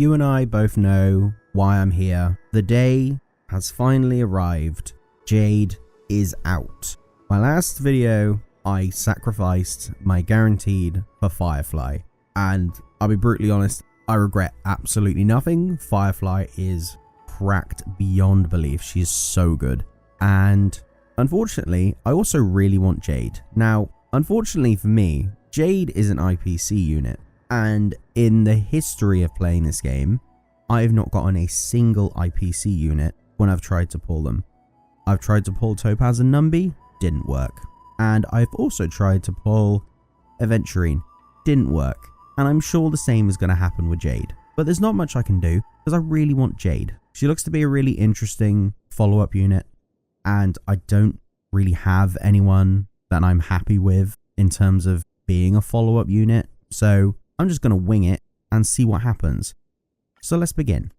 You and I both know why I'm here. The day has finally arrived. Jade is out. My last video, I sacrificed my guaranteed for Firefly. And I'll be brutally honest, I regret absolutely nothing. Firefly is cracked beyond belief. She is so good. And unfortunately, I also really want Jade. Now, unfortunately for me, Jade is an IPC unit. And in the history of playing this game, I have not gotten a single IPC unit when I've tried to pull them. I've tried to pull Topaz and Numby, didn't work. And I've also tried to pull Aventurine, didn't work. And I'm sure the same is going to happen with Jade. But there's not much I can do because I really want Jade. She looks to be a really interesting follow-up unit. And I don't really have anyone that I'm happy with in terms of being a follow-up unit. So I'm just going to wing it and see what happens. So let's begin.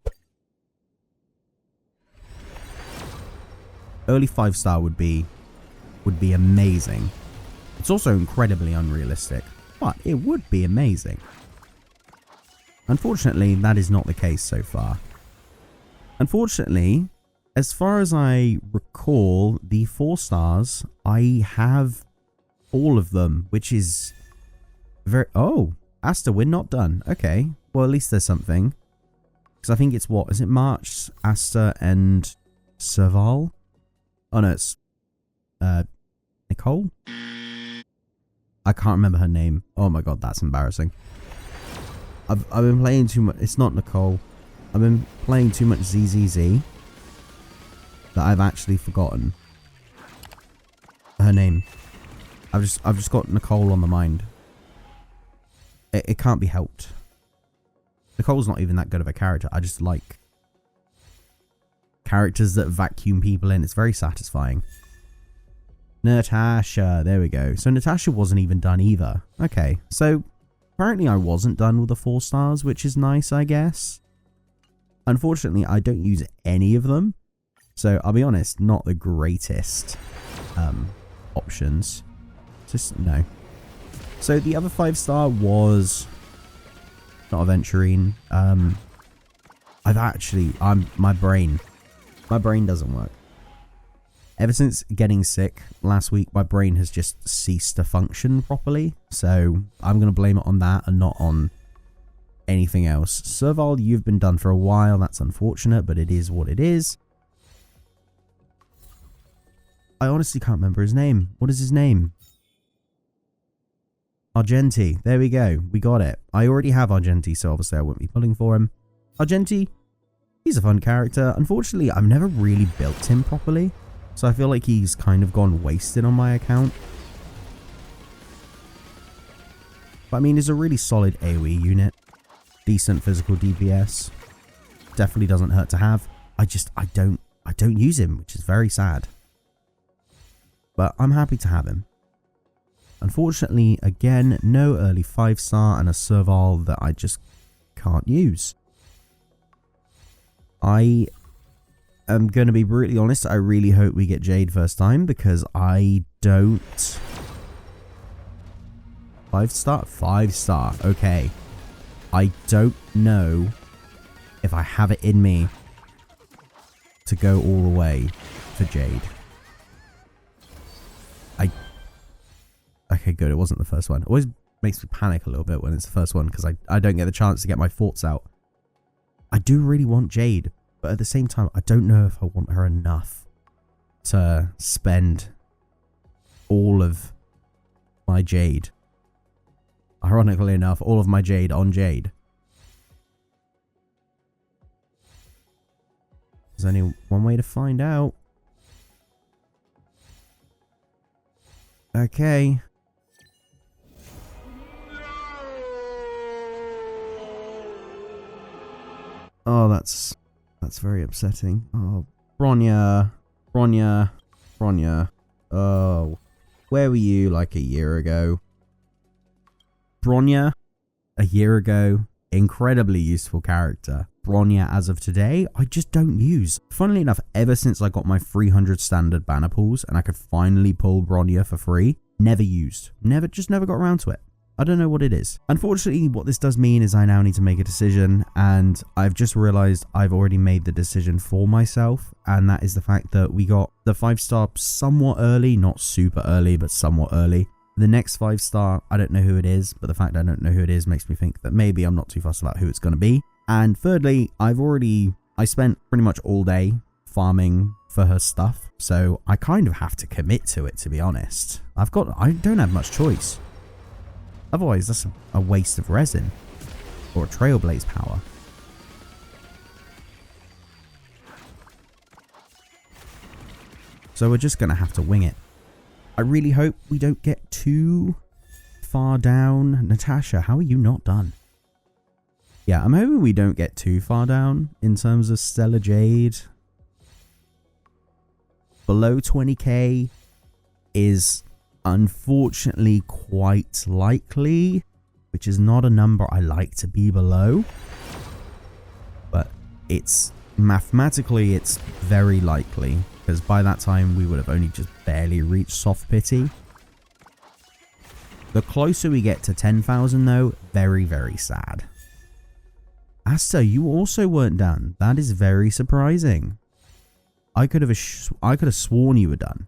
Early 5-star would be amazing. It's also incredibly unrealistic, but it would be amazing. Unfortunately, that is not the case so far. Unfortunately, as far as I recall, the 4 stars, I have all of them, which is very... Oh, Asta, we're not done. Okay, well, at least there's something. Because I think it's what? Is it March, Asta, and Serval? Oh, no, it's Nicole? I can't remember her name. Oh my god, that's embarrassing. I've been playing too much. It's not Nicole. I've been playing too much ZZZ that I've actually forgotten her name. I've just got Nicole on the mind. It can't be helped. Nicole's not even that good of a character. I just like characters that vacuum people in. It's very satisfying. Natasha. There we go. So Natasha wasn't even done either. Okay. So apparently I wasn't done with the 4 stars, which is nice, I guess. Unfortunately, I don't use any of them. So I'll be honest, not the greatest options. Just no. So the other 5-star was not Aventurine. My brain doesn't work. Ever since getting sick last week, my brain has just ceased to function properly. So I'm going to blame it on that and not on anything else. Serval, you've been done for a while. That's unfortunate, but it is what it is. I honestly can't remember his name. What is his name? Argenti. There we go. We got it. I already have Argenti, so obviously I wouldn't be pulling for him. Argenti, he's a fun character. Unfortunately, I've never really built him properly, so I feel like he's kind of gone wasted on my account. But I mean, he's a really solid AoE unit. Decent physical DPS. Definitely doesn't hurt to have. I don't use him, which is very sad. But I'm happy to have him. Unfortunately, again, no early 5-star and a Serval that I just can't use. I am going to be brutally honest. I really hope we get Jade first time because I don't... 5-star? 5-star. Okay. I don't know if I have it in me to go all the way for Jade. Okay, good. It wasn't the first one. It always makes me panic a little bit when it's the first one because I don't get the chance to get my thoughts out. I do really want Jade, but at the same time, I don't know if I want her enough to spend all of my Jade. Ironically enough, all of my Jade on Jade. There's only one way to find out. Okay. Oh, that's very upsetting. Oh, Bronya. Oh, where were you like a year ago? Bronya, a year ago, incredibly useful character. Bronya, as of today, I just don't use. Funnily enough, ever since I got my 300 standard banner pools and I could finally pull Bronya for free, never used. Never got around to it. I don't know what it is. Unfortunately, what this does mean is I now need to make a decision, and I've just realized I've already made the decision for myself, and that is the fact that we got the 5-star somewhat early, not super early, but somewhat early. The next 5-star, I don't know who it is, but the fact I don't know who it is makes me think that maybe I'm not too fussed about who it's going to be. And thirdly, I spent pretty much all day farming for her stuff, so I kind of have to commit to it, to be honest. I don't have much choice. Otherwise, that's a waste of resin or trailblaze power. So we're just going to have to wing it. I really hope we don't get too far down. Natasha, how are you not done? Yeah, I'm hoping we don't get too far down in terms of Stellar Jade. Below 20k is unfortunately quite likely, which is not a number I like to be below. But it's mathematically, it's very likely, because by that time we would have only just barely reached soft pity. The closer we get to 10,000 though, very, very sad. Asta, you also weren't done. That is very surprising. I could have sworn you were done.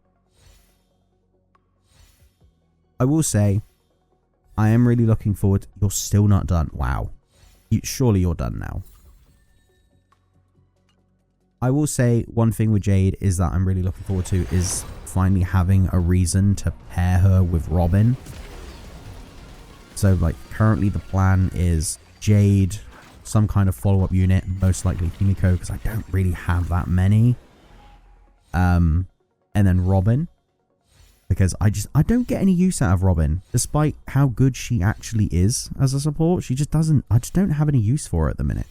I will say, I am really looking forward. You're still not done. Wow. Surely you're done now. I will say one thing with Jade is that I'm really looking forward to is finally having a reason to pair her with Robin. So like currently the plan is Jade, some kind of follow-up unit, most likely Himiko, because I don't really have that many. And then Robin, because I don't get any use out of Robin, despite how good she actually is as a support. She just doesn't, I just don't have any use for her at the minute.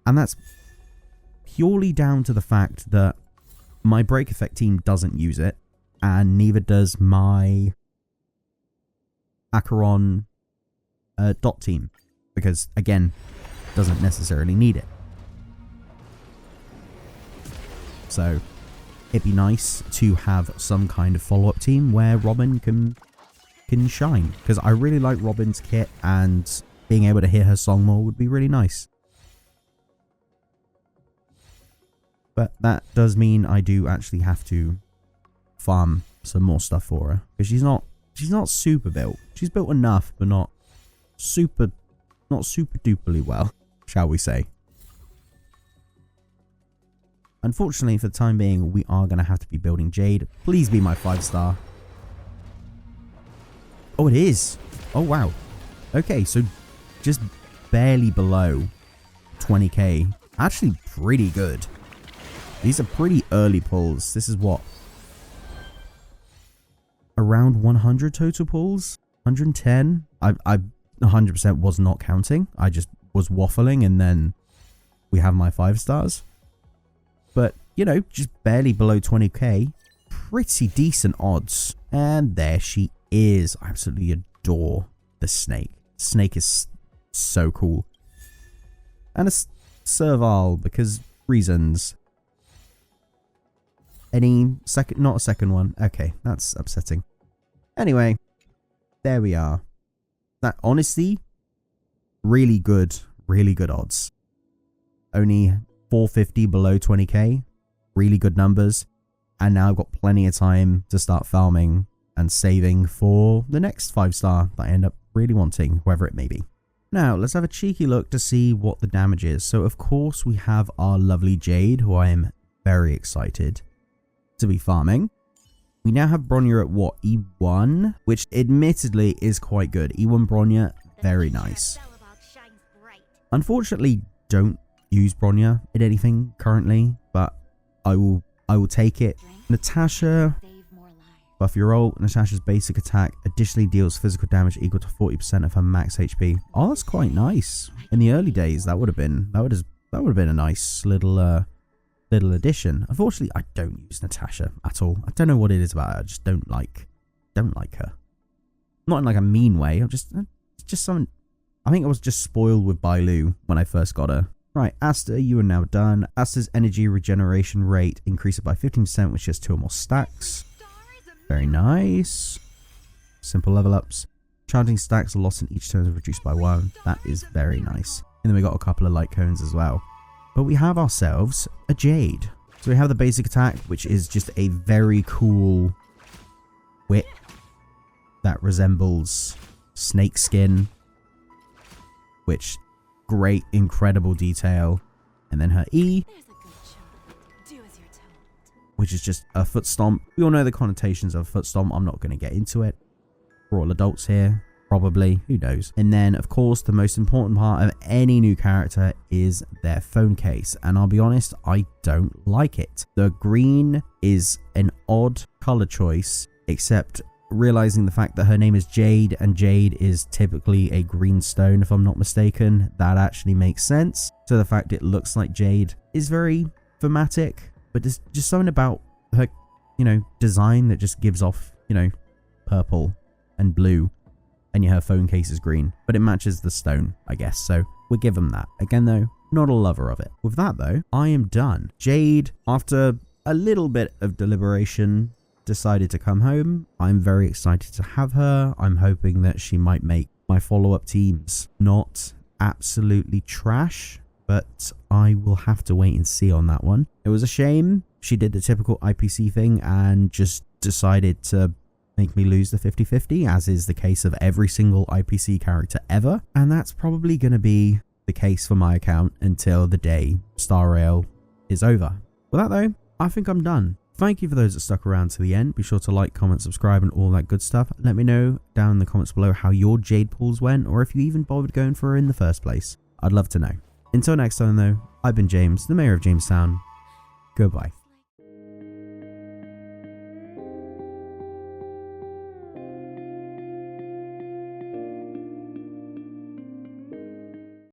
And that's purely down to the fact that my break effect team doesn't use it, and neither does my Acheron dot team, because again, doesn't necessarily need it. So it'd be nice to have some kind of follow-up team where Robin can shine, because I really like Robin's kit, and being able to hear her song more would be really nice. But that does mean I do actually have to farm some more stuff for her, because she's not super built. She's built enough, but not super duperly well, shall we say. Unfortunately, for the time being, we are going to have to be building Jade. Please be my 5-star. Oh, it is. Oh, wow. Okay, so just barely below 20k. Actually, pretty good. These are pretty early pulls. This is what? Around 100 total pulls? 110? I 100% was not counting. I just was waffling, and then we have my 5 stars. But, you know, just barely below 20k. Pretty decent odds. And there she is. I absolutely adore the snake. Snake is so cool. And a servile, because reasons. Any second, not a second one. Okay, that's upsetting. Anyway, there we are. That, honestly, really good odds. Only 450 below 20k. Really good numbers. And now I've got plenty of time to start farming and saving for the next 5-star that I end up really wanting, whoever it may be. Now, let's have a cheeky look to see what the damage is. So, of course, we have our lovely Jade, who I am very excited to be farming. We now have Bronya at what? E1, which admittedly is quite good. E1 Bronya, very nice. Unfortunately, don't use Bronya in anything currently, but I will take it. Natasha, buff your ult. Natasha's basic attack additionally deals physical damage equal to 40% of her max HP. Oh, that's quite nice. In the early days, that would have been a nice little addition. Unfortunately, I don't use Natasha at all. I don't know what it is about her. I just don't like her. Not in like a mean way. It's just something. I think I was just spoiled with Bailu when I first got her. Right, Asta, you are now done. Asta's energy regeneration rate increases by 15%, which has 2 or more stacks. Very nice. Simple level ups. Chanting stacks are lost in each turn is reduced by 1. That is very nice. And then we got a couple of light cones as well. But we have ourselves a Jade. So we have the basic attack, which is just a very cool whip that resembles snake skin, which great, incredible detail. And then her E, which is just a foot stomp. We all know the connotations of a foot stomp. I'm not going to get into it. We're all adults here. Probably, who knows. And then, of course, the most important part of any new character is their phone case. And I'll be honest, I don't like it. The green is an odd color choice, except realizing the fact that her name is Jade, and Jade is typically a green stone, if I'm not mistaken, that actually makes sense. So the fact it looks like Jade is very thematic, but there's just something about her, you know, design that just gives off, you know, purple and blue. And her phone case is green, but it matches the stone, I guess, so we'll give them that. Again though, not a lover of it. With that though, I am done. Jade, after a little bit of deliberation, decided to come home. I'm very excited to have her. I'm hoping that she might make my follow-up teams not absolutely trash, but I will have to wait and see on that one. It was a shame she did the typical IPC thing and just decided to make me lose the 50-50, as is the case of every single IPC character ever. And that's probably going to be the case for my account until the day Star Rail is over. With that though, I think I'm done. Thank you for those that stuck around to the end. Be sure to like, comment, subscribe and all that good stuff. Let me know down in the comments below how your Jade pulls went, or if you even bothered going for her in the first place. I'd love to know. Until next time though, I've been James, the Mayor of Jamestown. Goodbye.